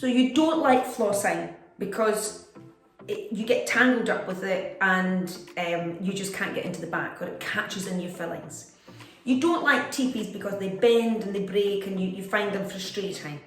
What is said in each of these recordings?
So you don't like flossing because you get tangled up with it and you just can't get into the back, or it catches in your fillings. You don't like teepees because they bend and they break and you find them frustrating.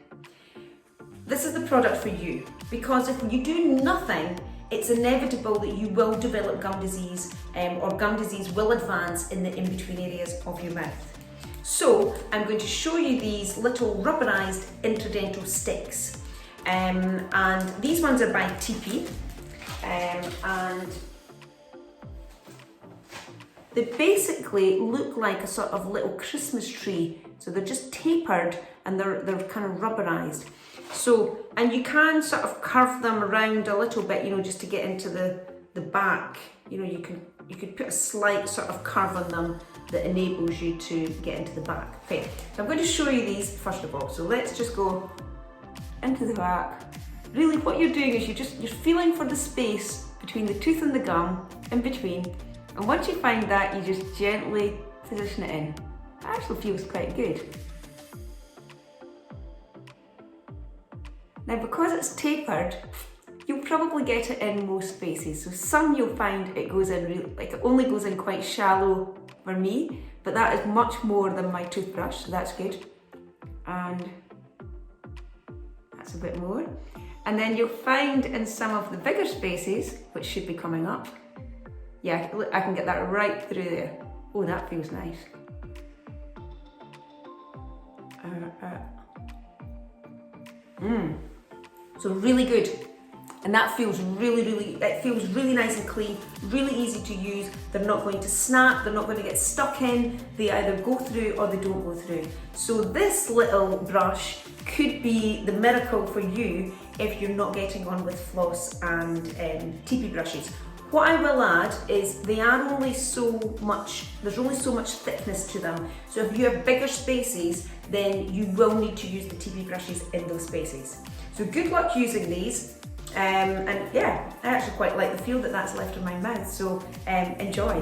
This is the product for you, because if you do nothing, it's inevitable that you will develop gum disease, or gum disease will advance in the in-between areas of your mouth. So I'm going to show you these little rubberized Interdental sticks. And these ones are by Tepe. And they basically look like a sort of little Christmas tree. So they're just tapered and they're kind of rubberized. So, and you can sort of curve them around a little bit, you know, just to get into the back. You know, you could put a slight sort of curve on them that enables you to get into the back. Okay, so I'm going to show you these first of all. So let's just go into the back. Really what you're doing is you're feeling for the space between the tooth and the gum, in between. And once you find that, you just gently position it in. It actually feels quite good. Now because it's tapered, you'll probably get it in most spaces. So some you'll find it goes in really, like it only goes in quite shallow for me, but that is much more than my toothbrush, so that's good. And that's a bit more. And then you'll find in some of the bigger spaces, which should be coming up, yeah, look, I can get that right through there. Oh, that feels nice. So really good. And that feels it feels really nice and clean, really easy to use. They're not going to snap, they're not going to get stuck in. They either go through or they don't go through. So this little brush could be the miracle for you if you're not getting on with floss and Tepe brushes. What I will add is they are only so much, there's only so much thickness to them. So if you have bigger spaces, then you will need to use the Tepe brushes in those spaces. So good luck using these. And yeah, I actually quite like the feel that that's left in my mouth, so enjoy.